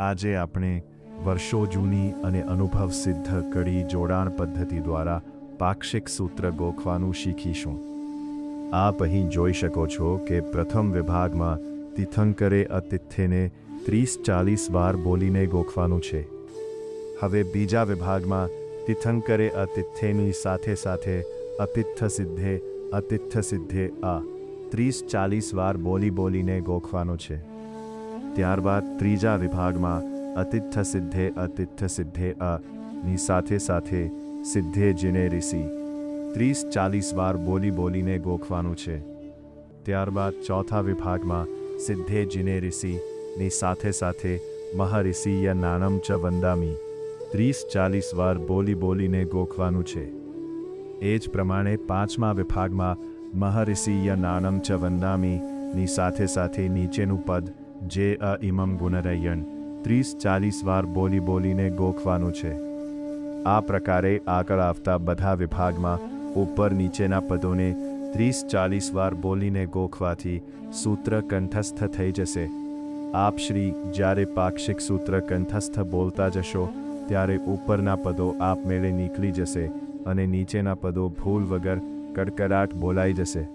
આજે આપણે વર્ષો જૂની અને અનુભવ સિદ્ધ કડી જોડાણ પદ્ધતિ દ્વારા પાક્ષિક સૂત્ર ગોખવાનું શીખીશું. આપ અહીં જોઈ શકો છો કે પ્રથમ વિભાગમાં તીર્થંકરે અતિથ્યને 30-40 વાર બોલીને ગોખવાનું છે. હવે બીજા વિભાગમાં તીર્થંકરે અતિથ્યની સાથે સાથે અતિથ્ય સિદ્ધે આ 30-40 વાર બોલીને ગોખવાનું છે. ત્યારબાદ ત્રીજા વિભાગમાં અતિથ્ય સિદ્ધે અ ની સાથે સાથે સિદ્ધે જીને ઋષિ 30-40 વાર બોલીને ગોખવાનું છે. ત્યારબાદ ચોથા વિભાગમાં સિદ્ધે જીને ઋષિ ની સાથે સાથે મહર્ષિ નાનમ ચ વંદામી 30-40 વાર બોલીને ગોખવાનું છે. એ જ પ્રમાણે પાંચમા વિભાગમાં મહર્ષિ નાનમ ચ વંદામી ની સાથે સાથે નીચેનું પદ જે અ ઇમમ ગુણરયણ 30-40 વાર બોલીને ગોખવાનું છે. આ પ્રકારે આગળ આવતા બધા વિભાગમાં ઉપર નીચેના પદોને 30-40 વાર બોલીને ગોખવાથી સૂત્ર કંઠસ્થ થઈ જશે. આપ શ્રી જ્યારે પાક્ષિક સૂત્ર કંઠસ્થ બોલતા જશો ત્યારે ઉપરના પદો આપમેળે નીકળી જશે અને નીચેના પદો ભૂલ વગર કડકડાટ બોલાઈ જશે.